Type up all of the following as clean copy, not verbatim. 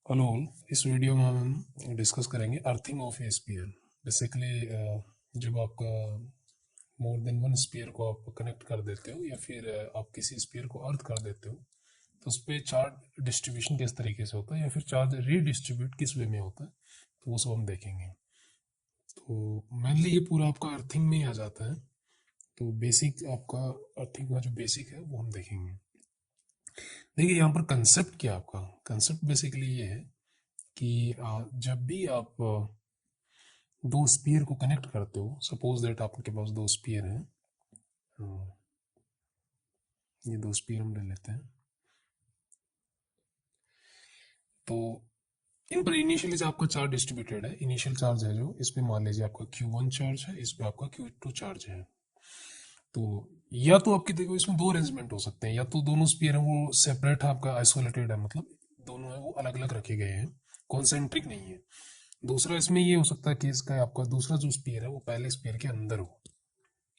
Hello, इस video में हम डिस्कस करेंगे earthing of a sphere. Basically जब आपका मोर देन वन स्पीयर को आप कनेक्ट कर देते हो या फिर आप किसी स्पीयर को अर्थ कर देते हो तो उस पर चार्ज डिस्ट्रीब्यूशन किस तरीके से होता है या फिर चार्ज रीडिस्ट्रीब्यूट किस वे में होता है, तो वो सब हम देखेंगे। तो मेनली ये पूरा आपका अर्थिंग में ही आ जाता है। तो बेसिक आपका अर्थिंग का जो बेसिक है वो हम देखेंगे। देखिए यहाँ पर कंसेप्ट क्या है आपका। कंसेप्ट बेसिकली ये है कि जब भी आप दो स्पीयर को कनेक्ट करते हो, सपोज दैट आपके पास दो स्पीयर हैं, ये दो स्पीयर हम ले लेते हैं। तो इन पर इनिशियली जो आपका चार्ज डिस्ट्रीब्यूटेड है, इनिशियल चार्ज है जो, इस पे मान लीजिए आपका Q1 चार्ज है, इस पे आपका Q2 चार्ज है। तो या तो आपकी देखो इसमें दो अरेंजमेंट हो सकते हैं, या तो दोनों स्पीयर है वो सेपरेट है, आपका आइसोलेटेड है, मतलब दोनों है वो अलग अलग रखे गए हैं, कॉन्सेंट्रिक नहीं है। दूसरा इसमें ये हो सकता है कि इसका आपका दूसरा जो स्पीयर है वो पहले स्पीयर के अंदर हो।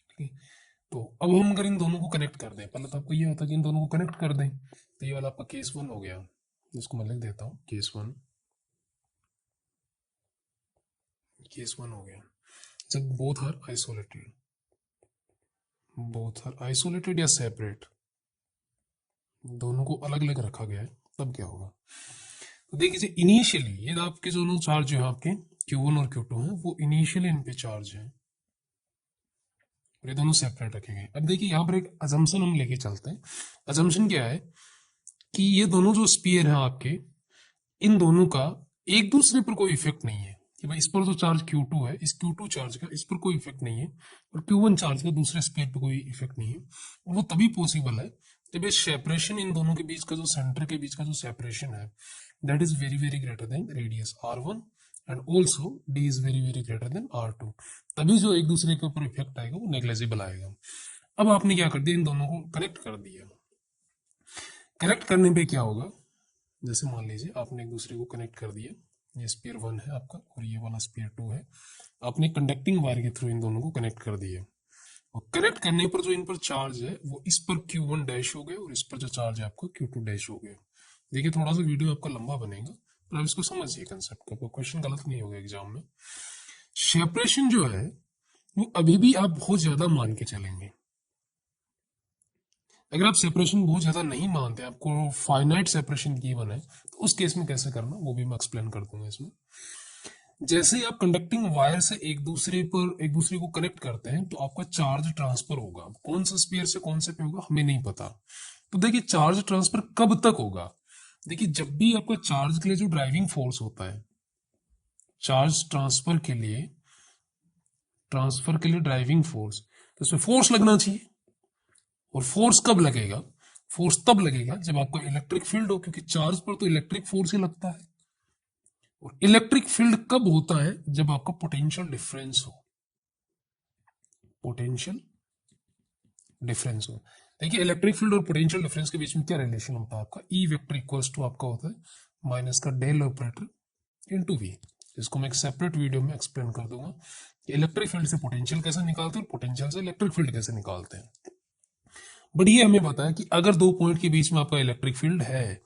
ठीक है, तो अब हम अगर इन दोनों को कनेक्ट कर दें, पहले तो आपको ये होता है कि इन दोनों को कनेक्ट कर दें, तो ये वाला आपका केस वन हो गया, जिसको मैं लिख देता हूँ केस वन। केस वन हो गया जब both are isolated, both are isolated या सेपरेट, दोनों को अलग अलग रखा गया है, तब क्या होगा। तो देखिए इनिशियली ये आपके दोनों चार्ज जो है आपके Q1 और Q2 हैं, वो इनिशियली इन पे चार्ज है, ये दोनों सेपरेट रखे गए। अब देखिए यहाँ पर एक अजम्पशन हम लेके चलते हैं। अजम्पशन क्या है कि ये दोनों जो स्पीयर हैं आपके, इन दोनों का एक दूसरे पर कोई इफेक्ट नहीं है कि भाई इस पर जो चार्ज Q2 है, इस Q2 चार्ज का इस पर कोई इफेक्ट नहीं है, और Q1 चार्ज का दूसरे स्पीयर पर कोई इफेक्ट नहीं है। वो तभी पॉसिबल है जब ये सेपरेशन इन दोनों के बीच का जो सेंटर के बीच का जो सेपरेशन है, that is very very greater than radius R1 and also D is very very greater than R2। तभी जो एक दूसरे के ऊपर इफेक्ट आएगा वो नेग्लेजिबल आएगा। अब आपने क्या कर दिया, इन दोनों को कनेक्ट कर दिया। कनेक्ट करने पे क्या होगा, जैसे मान लीजिए आपने एक दूसरे को कनेक्ट कर दिया, ये स्पीयर वन है आपका और ये वाला स्पीयर टू है, आपने कंडक्टिंग वायर के थ्रू इन दोनों को कनेक्ट कर दिया। और कनेक्ट करने पर जो इन पर चार्ज है वो इस पर Q1 डैश हो गया और इस पर जो चार्ज है आपका Q2 डैश हो गया। देखिए थोड़ा सा वीडियो आपका लंबा बनेगा, पर आप इसको समझिए कंसेप्ट का, क्वेश्चन गलत नहीं होगा एग्जाम में। सेपरेशन जो है वो अभी भी आप बहुत ज्यादा मान के चलेंगे। अगर आप सेपरेशन बहुत ज्यादा नहीं मानते, आपको फाइनाइट सेपरेशन गिवन है, तो उस केस में कैसे करना वो भी मैं एक्सप्लेन कर दूंगा इसमें। जैसे ही आप कंडक्टिंग वायर से एक दूसरे को कनेक्ट करते हैं तो आपका चार्ज ट्रांसफर होगा। कौन सा स्पीयर से कौन से पे होगा हमें नहीं पता। तो देखिए चार्ज ट्रांसफर कब तक होगा। देखिए जब भी आपका चार्ज के लिए जो ड्राइविंग फोर्स होता है, चार्ज ट्रांसफर के लिए ड्राइविंग फोर्स, तो उसमें फोर्स लगना चाहिए। और फोर्स कब लगेगा, फोर्स तब लगेगा जब आपका इलेक्ट्रिक फील्ड हो, क्योंकि चार्ज पर तो इलेक्ट्रिक फोर्स ही लगता है। और इलेक्ट्रिक फील्ड कब होता है, जब आपका पोटेंशियल डिफरेंस हो, पोटेंशियल डिफरेंस हो। देखिए इलेक्ट्रिक फील्ड और पोटेंशियल डिफरेंस के बीच में क्या रिलेशन होता है आपका, ई वेक्टर इक्वल्स टू आपका होता है माइनस का डेल ऑपरेटर इनटू वी, जिसको मैं एक सेपरेट वीडियो में एक्सप्लेन कर दूंगा कि इलेक्ट्रिक फील्ड से पोटेंशियल कैसे निकालते हैं और पोटेंशियल से इलेक्ट्रिक फील्ड कैसे निकालते हैं। बट ये हमें पता है कि अगर दो पॉइंट के बीच में आपका इलेक्ट्रिक फील्ड है,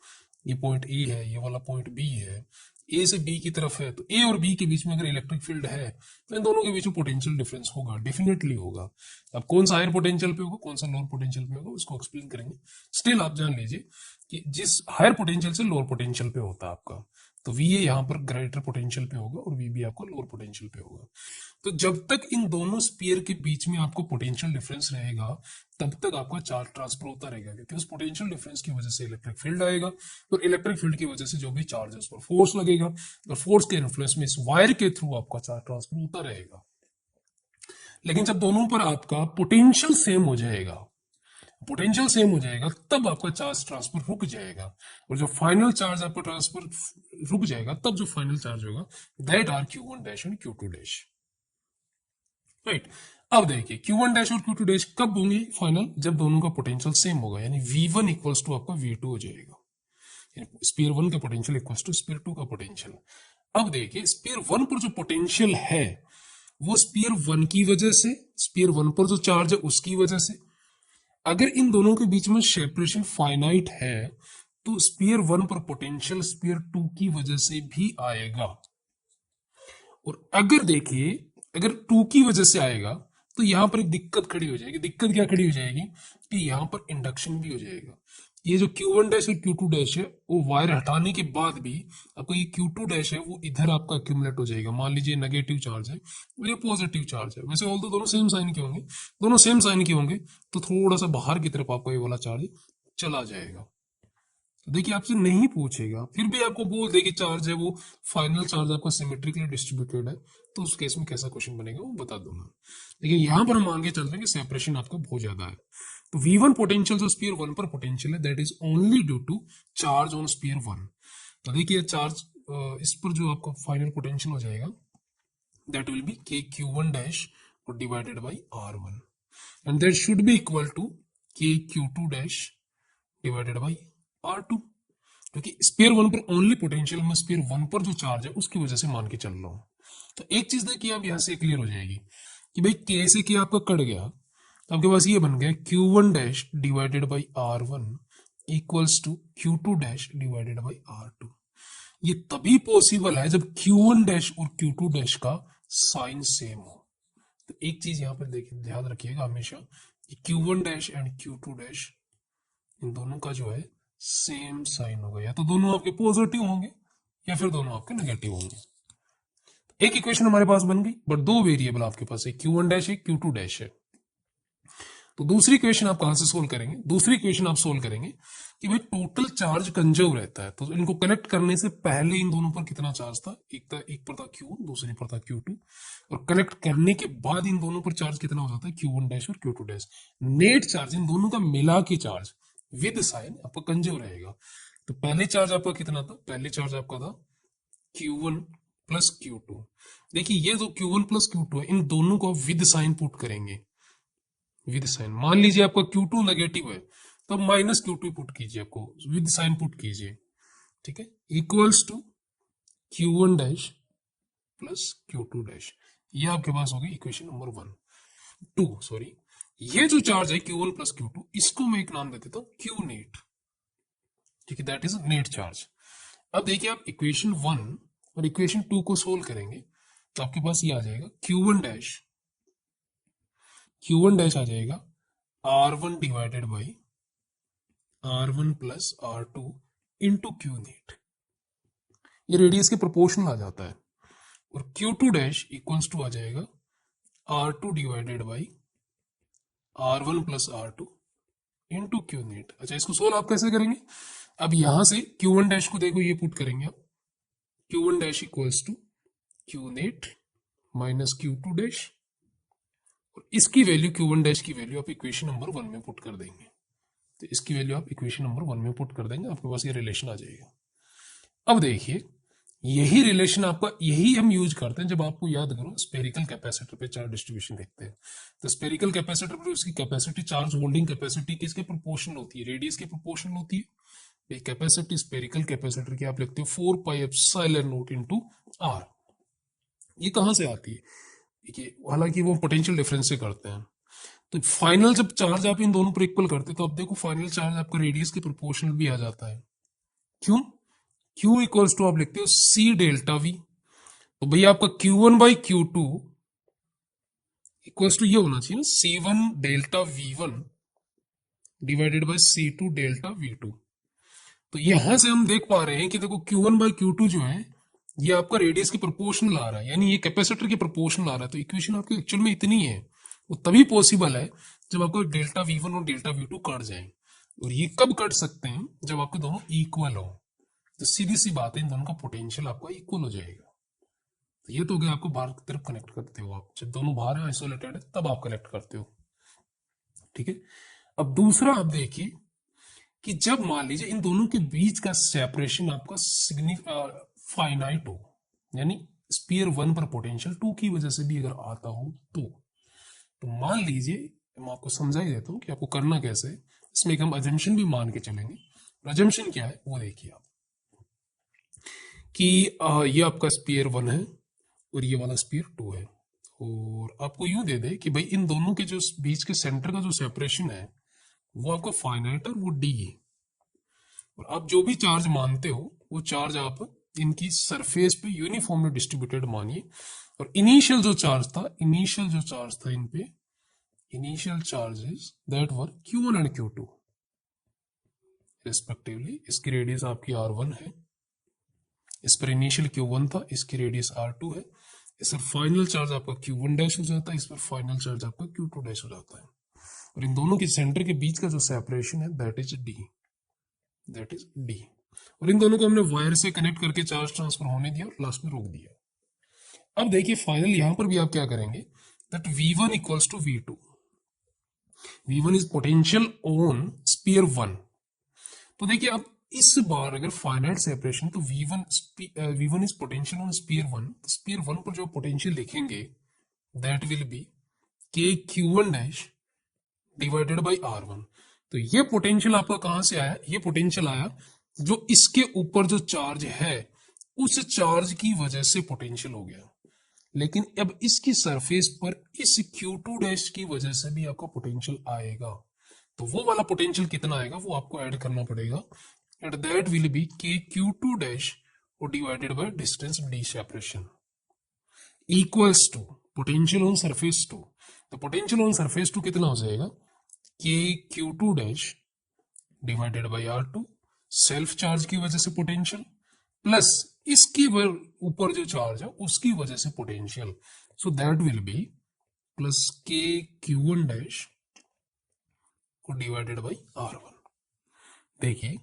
ये पॉइंट ए है, ये वाला पॉइंट बी है, ए से बी की तरफ है, तो ए और बी के बीच में अगर इलेक्ट्रिक फील्ड है तो इन दोनों के बीच में पोटेंशियल डिफरेंस होगा, डेफिनेटली होगा। अब कौन सा हायर पोटेंशियल पे होगा कौन सा लोअर पोटेंशियल पे होगा उसको एक्सप्लेन करेंगे। स्टिल आप जान लीजिए कि जिस हायर पोटेंशियल से लोअर पोटेंशियल पे होता है आपका, तो वी ए यहाँ पर ग्रेटर पोटेंशियल पे होगा और वी बी आपका लोअर पोटेंशियल पे होगा। तो जब तक इन दोनों स्पीयर के बीच में आपको पोटेंशियल डिफरेंस रहेगा तब तक आपका चार्ज ट्रांसफर होता रहेगा, क्योंकि उस पोटेंशियल डिफरेंस की वजह से इलेक्ट्रिक फील्ड आएगा और इलेक्ट्रिक फील्ड की वजह से जो भी चार्ज है उस पर फोर्स लगेगा और फोर्स के इन्फ्लुएंस में इस वायर के थ्रू आपका चार्ज ट्रांसफर होता रहेगा। लेकिन जब दोनों पर आपका पोटेंशियल सेम हो जाएगा, पोटेंशियल सेम हो जाएगा, तब आपका चार्ज ट्रांसफर रुक जाएगा। और जो फाइनल चार्ज आपका ट्रांसफर रुक जाएगा तब जो फाइनल चार्ज होगा that are Q1 dash and Q2 dash. Right, अब देखिए Q1 डैश और Q2 डैश कब होंगे फाइनल, जब दोनों का पोटेंशियल सेम होगा, यानी V1 इक्वल्स टू आपका V2 हो जाएगा, स्पीयर वन का potential equals to sphere two का पोटेंशियल। अब देखिए स्पीयर वन पर जो पोटेंशियल है वो स्पीयर वन की वजह से, स्पीयर वन पर जो चार्ज है उसकी वजह से। अगर इन दोनों के बीच में सेपरेशन फाइनाइट है तो स्पीयर 1 पर पोटेंशियल स्पीयर 2 की वजह से भी आएगा। और अगर देखिए अगर 2 की वजह से आएगा तो यहां पर एक दिक्कत खड़ी हो जाएगी। दिक्कत क्या खड़ी हो जाएगी कि यहां पर इंडक्शन भी हो जाएगा। ये जो Q1 डैश और Q2 डैश है वो वायर हटाने के बाद भी आपको ये Q2 डैश है वो इधर आपका एक्यूमुलेट हो जाएगा। मान लीजिए नेगेटिव चार्ज है और ये पॉजिटिव चार्ज है। वैसे ऑल तो दोनों सेम साइन के होंगे, दोनों सेम साइन के होंगे तो थोड़ा सा बाहर की तरफ आपका ये वाला चार्ज चला जाएगा। तो देखिए आपसे नहीं पूछेगा, फिर भी आपको बोल दे कि चार्ज है वो फाइनल चार्ज आपका सिमेट्रिकली डिस्ट्रीब्यूटेड है, तो उस केस में कैसा क्वेश्चन बनेगा वो बता दूंगा। लेकिन यहां पर हम आगे चल रहे हैं कि सेपरेशन आपका बहुत ज्यादा है। तो V1 पोटेंशियल जो स्पीयर 1 पर पोटेंशियल है that is only due to charge on sphere 1। तो देखिए चार्ज इस पर जो आपका फाइनल पोटेंशियल हो जाएगा that will be KQ1 dash divided by R1 and that should be equal to KQ2 dash divided by R2, क्योंकि स्पीयर 1 पर ओनली पोटेंशियल में स्पीयर 1 पर जो चार्ज है उसकी वजह से मान के चल रहा हूं। तो एक चीज देखिए आप यहां से क्लियर हो जाएगी कि भाई K से K आपका कट गया तो आपके पास ये बन गया Q1 dash divided by R1 equals to Q2 dash divided by R2। ये तभी पॉसिबल है जब Q1 डैश और Q2 डैश का साइन सेम हो। तो एक चीज यहां पर देखिए ध्यान रखिएगा हमेशा कि Q1 dash and Q2 dash in दोनों का जो है सेम साइन होगा, या तो दोनों आपके पॉजिटिव होंगे या फिर दोनों आपके नेगेटिव होंगे। एक इक्वेशन हमारे पास बन गई, बट दो वेरिएबल आपके पास है, Q1 डैश है Q2 डैश है। तो दूसरी इक्वेशन आप कहां से सोल्व करेंगे? दूसरी इक्वेशन आप सोल्व करेंगे कि भाई टोटल चार्ज कंजर्व रहता है, तो इनको कनेक्ट करने से पहले इन दोनों पर कितना चार्ज था, एक पर था Q1 दूसरे पर था Q2, और कनेक्ट करने के बाद इन दोनों पर चार्ज कितना हो जाता है Q1 डैश और Q2 dash. Net charge in दोनों का मिला के चार्ज विद साइन आपका कंजर्व रहेगा। तो पहले चार्ज आपका कितना था? पहले चार्ज आपका था Q1 प्लस Q2। देखिए ये जो Q1 प्लस Q2 है इन दोनों को विद साइन पुट करेंगे, विद साइन। मान लीजिए आपका Q2 नेगेटिव है तो माइनस Q2 पुट कीजिए, आपको विद साइन पुट कीजिए, ठीक है, equals to Q1 dash plus Q2 dash. ये आपके पास होगी इक्वेशन नंबर 2 सॉरी। ये जो चार्ज है Q1 प्लस Q2 इसको मैं एक नाम दे देता हूं Q नेट, ठीक है, दैट इज नेट चार्ज। अब देखिए आप इक्वेशन 1 और इक्वेशन 2 को सोल्व करेंगे तो आपके पास ये आ जाएगा Q1 डैश आ जाएगा R1 divided by R1 plus R2 into Q net. ये रेडियस के प्रोपोर्शनल आ जाता है। और Q2 डैश इक्वल्स टू आ जाएगा R2 divided by R1 plus R2 into Q net. अच्छा इसको सोल्व आप कैसे करेंगे? अब यहां से Q1 डैश को देखो ये पुट करेंगे आप, Q1 dash equals to Q net minus Q2 dash, और इसकी वैल्यू Q1 डैश की वैल्यू आप इक्वेशन नंबर 1 में पुट कर देंगे। तो इसकी वैल्यू आप इक्वेशन नंबर 1 में पुट कर देंगे, आपके पास ये रिलेशन आ जाएगा। अब देखिए यही रिलेशन आपका यही हम यूज करते हैं जब आपको याद करो स्पेरिकल कैपेसिटर पे चार्ज डिस्ट्रीब्यूशन देखते हैं। तो स्पेरिकल कैपेसिटर पर उसकी कैपेसिटी चार्ज होल्डिंग कैपेसिटी किसके प्रोपोर्शनल होती है? रेडियस के प्रोपोर्शनल होती है। कैपेसिटी स्पेरिकल कैपेसिटर की आप लिखते हो 4 pi epsilon not into R। ये कहां से आती है? देखिए हालांकि वो पोटेंशियल डिफरेंस से करते हैं। तो फाइनल जब चार्ज आप इन दोनों पर इक्वल करते हैं तो अब देखो फाइनल चार्ज आपका रेडियस के प्रोपोर्शनल भी आ जाता है। क्यों? Q इक्वल्स टू आप लिखते हो C डेल्टा V। तो भैया आपका Q1 by Q2 equals to ये होना चाहिए ना C1 delta V1 divided by C2 delta V2। तो यहां से हम देख पा रहे हैं कि देखो Q1 बाई Q2 जो है ये आपका रेडियस के प्रोपोर्शनल आ रहा है, यानी ये कैपेसिटर के प्रोपोर्शनल आ रहा है। तो इक्वेशन आपकी एक्चुअल में इतनी है, वो तभी पॉसिबल है जब आपको डेल्टा V1 और डेल्टा V2 कट जाए। और ये कब कट सकते हैं? जब आपके दोनों इक्वल हो। तो सीधी सी बात है इन दोनों का पोटेंशियल आपका इक्वल हो जाएगा। तो ये तो हो गया, आपको बाहर की तरफ कनेक्ट करते हो आप, जब दोनों बाहर है आइसोलेटेड है तब आप कनेक्ट करते हो, ठीक है। अब दूसरा आप देखिए कि जब मान लीजिए इन दोनों के बीच का सेपरेशन आपका फाइनाइट हो, यानी स्पीयर 1 पर पोटेंशियल 2 की वजह से भी अगर आता हो तो मान लीजिए मैं आपको समझा ही देता हूं कि आपको करना कैसे है। इसमें एक हम अजम्पशन भी मान के चलेंगे। अजम्पशन क्या है वो देखिए आप कि ये आपका स्पीयर 1 है और ये वाला स्पीयर 2 है, और आपको यूं दे दे कि भाई इन दोनों के जो बीच के सेंटर का जो सेपरेशन है वो आपका फाइनाइट और वो D है। और आप जो भी चार्ज मानते हो वो चार्ज आप इनकी सरफेस पे यूनिफॉर्मली डिस्ट्रीब्यूटेड मानिए। और इनिशियल जो चार्ज था इन पे, initial charges that were Q1 and Q2 respectively. इसकी रेडियस आपकी R1 है, इस पर इनिशियल Q1 था, इसकी रेडियस R2 है। इस पर फाइनल चार्ज आपका Q1 डैश हो जाता है, इस पर फाइनल चार्ज आपका Q2 डैश हो जाता है। और इन दोनों के सेंटर के बीच का जो सेपरेशन है दैट इज डी। और इन दोनों को हमने वायर से कनेक्ट करके चार्ज ट्रांसफर होने दिया और लास्ट में रोक दिया। अब देखिए फाइनल यहां पर भी आप क्या करेंगे, that V1 equals to V2। V1 is potential on sphere 1। तो देखिए अब इस बार अगर फाइनाइट सेपरेशन, तो V1 is potential on sphere 1। तो स्पीयर 1 पर जो पोटेंशियल लिखेंगे that will be KQ1 dash divided by R1। तो ये पोटेंशियल आपका कहां से आया, ये पोटेंशियल आया जो इसके ऊपर जो चार्ज है उस चार्ज की वजह से पोटेंशियल हो गया। लेकिन अब इसकी सरफेस पर इस Q2 डैश की वजह से भी आपका पोटेंशियल आएगा। तो वो वाला पोटेंशियल कितना आएगा वो आपको ऐड करना पड़ेगा, and that will be KQ2 dash और divided by distance D separation equals to potential on surface 2। तो पोटेंशियल ऑन सरफेस 2 कितना हो जाएगा, KQ2 dash divided by R2, self charge की वजह से पोटेंशियल, प्लस इसके ऊपर जो चार्ज है उसकी वजह से potential. So that will B plus KQ1 dash को डिवाइडेड बाई R1। देखिए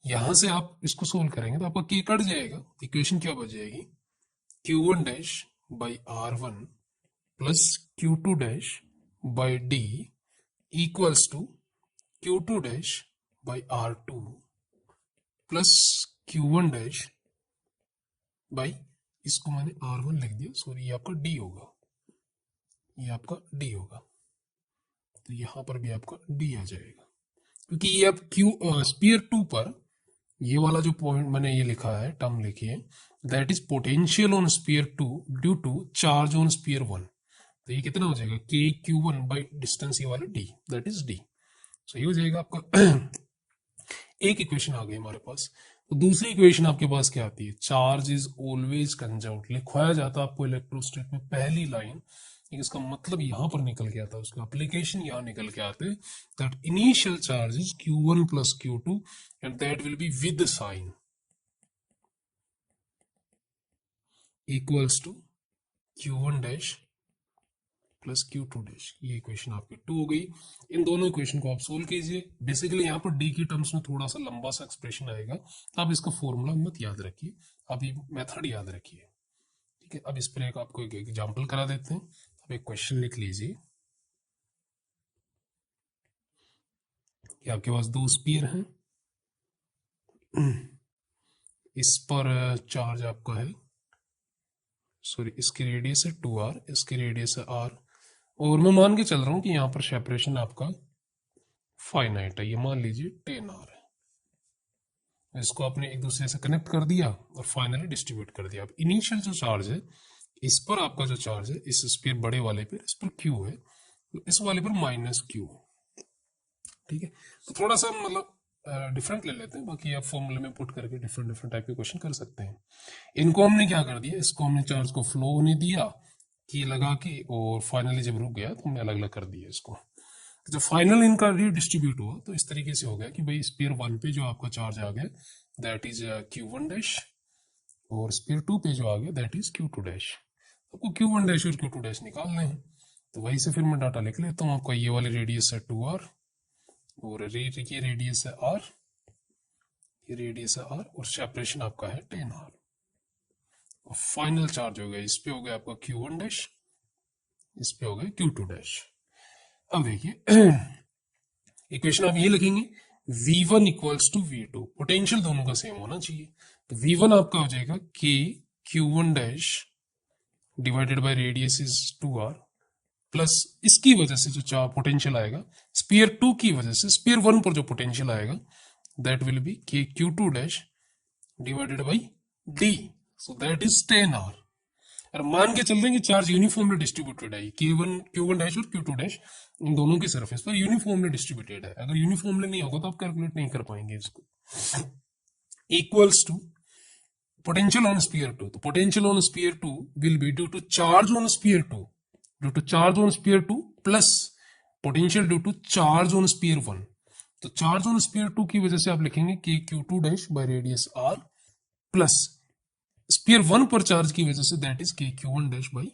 यहां से आप इसको सोल्व करेंगे तो आपका K कट जाएगा, इक्वेशन क्या बच जाएगी, Q1 dash by R1 plus Q2 dash by D equals to Q2 dash by R2 plus Q1 dash by, इसको मैंने R1 लिख दिया, सॉरी ये आपका D होगा, ये आपका D होगा। तो यहां पर भी आपका D आ जाएगा, क्योंकि ये अब स्पीयर 2 पर ये वाला जो पॉइंट मैंने ये लिखा है, टर्म लिखी है, that is potential on sphere 2 due to charge on sphere 1। तो ये कितना हो जाएगा, KQ1 बाई डिस्टेंस ये वाला D, दैट इज D। सही हो जाएगा आपका। एक इक्वेशन आ गई हमारे पास। तो दूसरी इक्वेशन आपके पास क्या आती है, चार्ज इज ऑलवेज कंजर्व्ड लिखवाया जाता है आपको इलेक्ट्रोस्टैट में पहली लाइन, इसका मतलब यहां पर निकल के आता है, उसका एप्लीकेशन यहां निकल के आते हैं, that initial charge is Q1 plus Q2 and that will be with sign equals to Q1 dash plus Q2 dash. ये इक्वेशन आपकी 2 हो गई। इन दोनों इक्वेशन को आप सोल्व कीजिए। बेसिकली यहाँ पर D की टर्म्स में थोड़ा सा लंबा सा एक्सप्रेशन आएगा, तो आप इसका फॉर्मूला मत याद रखिए, आप ये मेथड याद रखिए, ठीक है। अब इस पर एक आपको एक एग्जाम्पल करा देते हैं। अब एक क्वेश्चन लिख लीजिए कि आपके पास 2 स्पीयर हैं, इस पर चार्ज आपका है, सॉरी इसकी रेडियस है 2r, इसकी रेडियस है r, और मैं मान के चल रहा हूं कि यहां पर सेपरेशन आपका फाइनाइट है, ये मान लीजिए 10r है। इसको आपने एक दूसरे से कनेक्ट कर दिया और फाइनली डिस्ट्रीब्यूट कर दिया। अब इनिशियल जो चार्ज है इस पर आपका जो चार्ज है इस स्पीयर बड़े वाले पर, इस पर Q है, तो इस वाले पर -Q, ठीक है। तो थोड़ा सा मतलब डिफरेंट ले लेते हैं, बाकी आप फॉर्मूले में पुट करके डिफरेंट डिफरेंट टाइप के क्वेश्चन कर सकते हैं। इनको हमने क्या कर दिया, इसको हमने चार्ज को फ्लो होने दिया की लगा के, और फाइनली जब रुक गया तो हमने अलग अलग कर दिया इसको। जब फाइनल इनका रीडिस्ट्रीब्यूट हुआ तो इस तरीके से हो गया कि भाई स्पीयर 1 पे जो आपका चार्ज आ गया दैट इज Q1 डैश, और स्पीयर 2 पे जो आ गया दैट इज Q2 डैश। आपको Q1 डैश और Q2 डैश निकालने हैं, तो वहीं से फिर मैं डाटा लिख लेता हूँ। आपका ये वाली रेडियस है 2r, और ये रेडियस है r, ये रेडियस है r, और सेपरेशन आपका है 10r। और फाइनल चार्ज हो गया, इस पे हो गया आपका Q1 डैश, इस पे हो गया Q2 डैश। अब देखिए इक्वेशन आप ये लिखेंगे, V1 equals to V2, potential दोनों का सेम होना चाहिए। तो V1 आपका हो जाएगा KQ1 dash divided by radius is 2r, plus इसकी वजह से जो पोटेंशियल आएगा स्पीयर 2 की वजह से स्पीयर 1 पर जो पोटेंशियल आएगा that will be KQ2 dash divided by D, so that is 10r। और मान के चल रहे हैं कि चार्ज यूनिफॉर्मली डिस्ट्रीब्यूटेड है, Q1 डैश और Q2 डैश इन दोनों की सरफेस पर यूनिफॉर्मली डिस्ट्रीब्यूटेड है। अगर यूनिफॉर्मली नहीं होगा तो आप कैलकुलेट नहीं कर पाएंगे इसको। Equals to potential on sphere 2, तो potential on sphere 2 will be due to charge on sphere 2, due to charge on sphere 2 plus potential due to charge on sphere 1। तो चार्ज ऑन स्पीयर 2 की वजह से आप लिखेंगे कि Q2 dash by radius R plus sphere 1 पर charge की वजह say that is Q1 dash by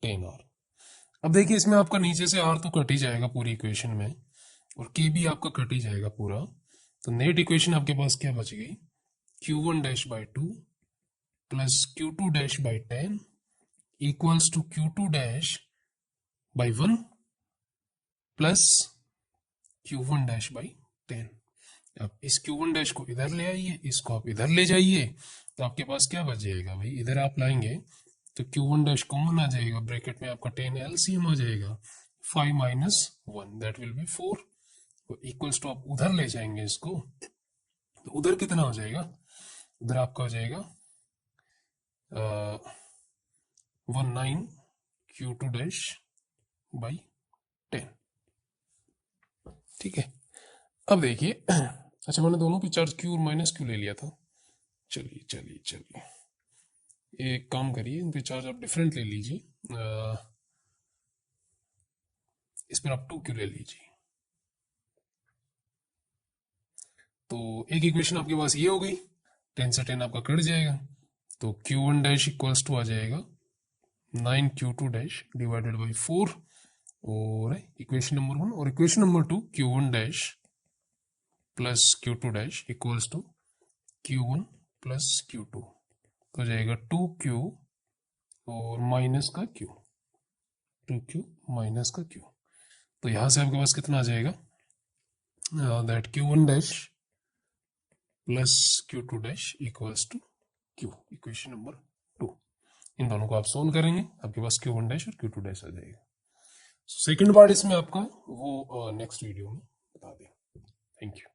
10R। अब देखिए इसमें आपका नीचे से R तो कट ही जाएगा पूरी इक्वेशन में और K भी आपका कट ही जाएगा पूरा, तो नेट इक्वेशन आपके पास क्या बच गई, Q1 dash by 2 plus Q2 dash by 10 equals to Q2 dash by 1 plus Q1 dash by 10। अब इस Q1 डैश को इधर ले आइए, इसको आप इधर ले जाइए, तो आपके पास क्या बच जाएगा भाई, इधर आप लाएंगे तो Q1 डैश कॉमन आ जाएगा, ब्रैकेट में आपका 10 LCM आ जाएगा, 5 माइनस 1 दैट विल बी 4, तो इक्वल्स टू आप उधर ले जाएंगे इसको, तो उधर कितना हो जाएगा, उधर आपका हो जाएगा 19 Q2 डैश बाई 10। ठीक है, अब देखिए अच्छा मैंने दोनों की चार्ज Q और माइनस Q ले लिया था, चलिए चलिए चलिए एक काम करिए, इनके चार्ज आप डिफरेंट ले लीजिए, इस पर आप 2Q ले लीजिए। तो एक इक्वेशन आपके पास ये हो गई, 10 से 10 आपका कट जाएगा, तो Q1 डैश इक्वल्स टू आ जाएगा 9 Q2 डैश डिवाइडेड बाई 4 और इक्वेशन नंबर 1, और equation number 2 Q1 dash plus Q2 dash equals to Q1 plus Q2, तो हो जाएगा 2Q और माइनस का Q, 2Q माइनस का Q, तो यहां से आपके पास कितना आ जाएगा, that Q1 dash plus Q2 dash equals to Q, equation number 2। इन दोनों को आप सोल्व करेंगे, आपके पास Q1 डैश और Q2 डैश आ जाएगा। सेकंड पार्ट इसमें आपका वो नेक्स्ट वीडियो में बता दें। Thank you.